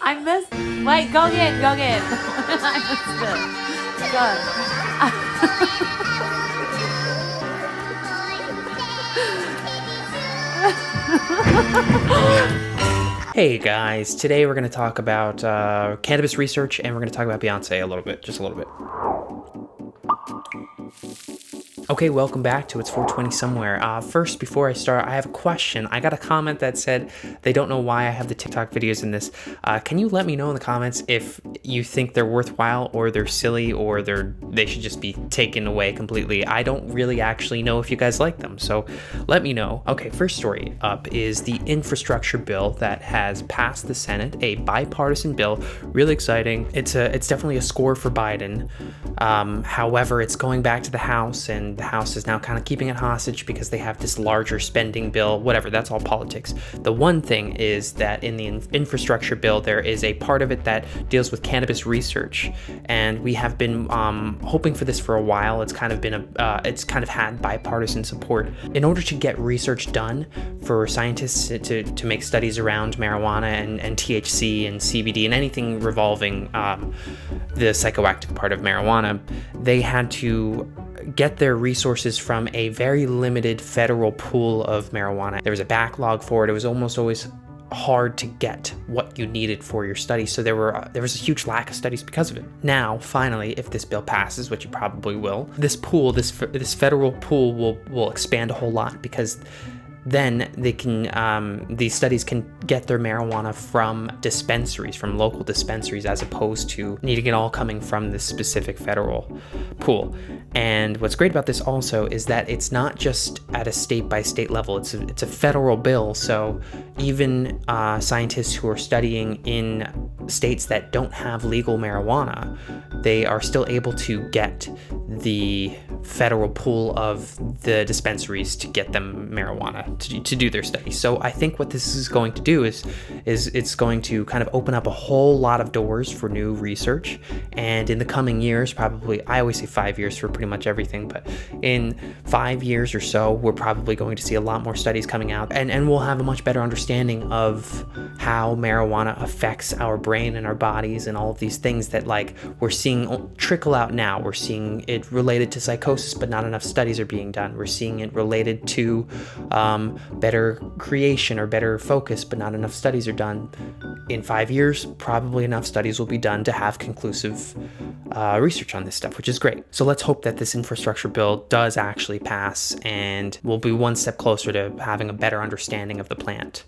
I missed. Wait, go again. I missed it. Go. Hey guys, today we're going to talk about cannabis research, and we're going to talk about Beyonce a little bit, just a little bit. Okay, welcome back to It's 420 Somewhere. First, before I start, I have a question. I got a comment that said they don't know why I have the TikTok videos in this. Can you let me know in the comments if you think they're worthwhile, or they're silly, or they should just be taken away completely? I don't really actually know if you guys like them, so let me know. Okay, first story up is the infrastructure bill that has passed the Senate, a bipartisan bill, really exciting. It's definitely a score for Biden. However, it's going back to the House, and the House is now kind of keeping it hostage because they have this larger spending bill. Whatever, that's all politics. The one thing is that in the infrastructure bill, there is a part of it that deals with cannabis research, and we have been hoping for this for a while. It's kind of been it's kind of had bipartisan support in order to get research done for scientists to make studies around marijuana and THC and CBD and anything revolving the psychoactive part of marijuana. They had to get their resources from a very limited federal pool of marijuana. There was a backlog for it. It was almost always hard to get what you needed for your study, so there was a huge lack of studies because of it. Now, finally, if this bill passes, which it probably will, this federal pool will expand a whole lot, because then they can these studies can get their marijuana from dispensaries, from local dispensaries, as opposed to needing it all coming from this specific federal pool. And what's great about this also is that it's not just at a state by state level, it's a federal bill. So even scientists who are studying in states that don't have legal marijuana, they are still able to get the federal pool of the dispensaries to get them marijuana to do their studies. So I think what this is going to do is it's going to kind of open up a whole lot of doors for new research. And in the coming years, probably, I always say 5 years for pretty much everything, but in 5 years or so, we're probably going to see a lot more studies coming out, and we'll have a much better understanding of how marijuana affects our brain and our bodies and all of these things that, like, we're seeing trickle out now. We're seeing it related to psychosis, but not enough studies are being done. We're seeing it related to better creation or better focus, but not enough studies are done. In 5 years, probably enough studies will be done to have conclusive research on this stuff, which is great. So let's hope that this infrastructure bill does actually pass, and we'll be one step closer to having a better understanding of the plant.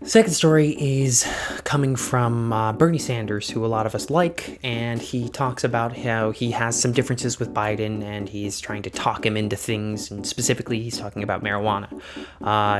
Second story is coming from Bernie Sanders, who a lot of us like, and he talks about how he has some differences with Biden, and he's trying to talk him into things, and specifically he's talking about marijuana.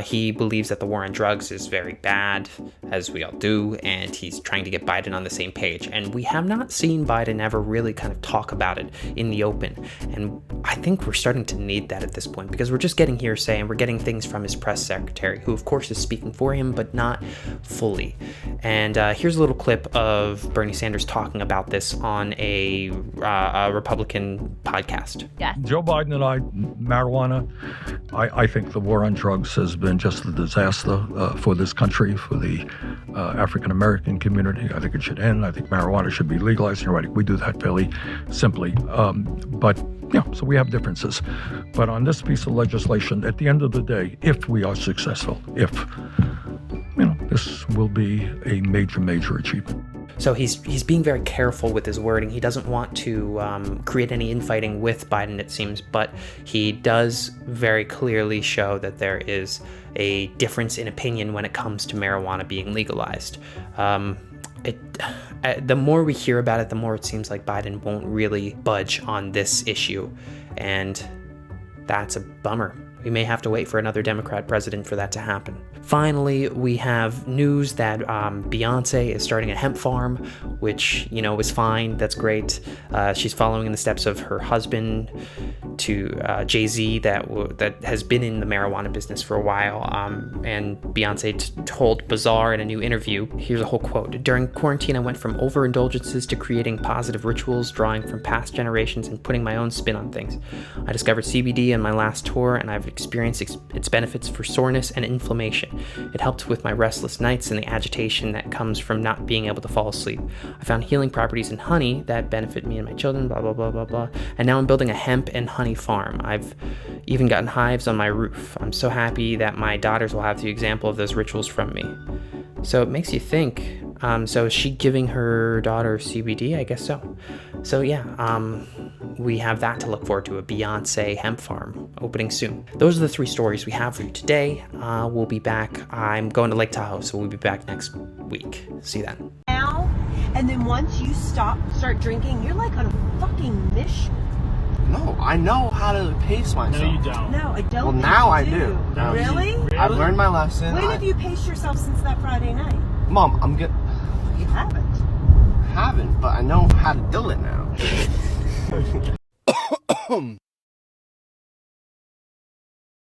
He believes that the war on drugs is very bad, as we all do, and he's trying to get Biden on the same page. And we have not seen Biden ever really kind of talk about it in the open, and I think we're starting to need that at this point, because we're just getting hearsay, and we're getting things from his press secretary, who of course is speaking for him, but not fully. And here's a little clip of Bernie Sanders talking about this on a Republican podcast. Yeah. Joe Biden and I, marijuana, I think the war on drugs has been just a disaster for this country, for the African-American community. I think it should end. I think marijuana should be legalized. You're right, we do that fairly simply. But yeah, so we have differences. But on this piece of legislation, at the end of the day, if we are successful, this will be a major achievement. So he's being very careful with his wording. He doesn't want to create any infighting with Biden, it seems, but he does very clearly show that there is a difference in opinion when it comes to marijuana being legalized. The more we hear about it, the more it seems like Biden won't really budge on this issue, and that's a bummer. We may have to wait for another Democrat president for that to happen. Finally, we have news that Beyonce is starting a hemp farm, which, you know, is fine. That's great. She's following in the steps of her husband, to Jay-Z, that has been in the marijuana business for a while. And Beyonce told Bazaar in a new interview, here's a whole quote: "During quarantine, I went from overindulgences to creating positive rituals, drawing from past generations and putting my own spin on things. I discovered CBD in my last tour, and I've experienced its benefits for soreness and inflammation. It helped with my restless nights and the agitation that comes from not being able to fall asleep. I found healing properties in honey that benefit me and my children, blah, blah, blah, blah, blah. And now I'm building a hemp and honey farm. I've even gotten hives on my roof. I'm so happy that my daughters will have the example of those rituals from me." So it makes you think, so is she giving her daughter CBD? I guess so. So yeah, we have that to look forward to, a Beyonce hemp farm opening soon. Those are the 3 stories we have for you today. We'll be back. I'm going to Lake Tahoe, so we'll be back next week. See you then. Now, and then once you start drinking, you're like on a fucking mission. No, I know how to pace myself. No, you don't. No, I don't. Well, think now you I do. No, Really? I've learned my lesson. When have you paced yourself since that Friday night? Mom, I'm good. You haven't. Haven't, but I know how to do it now.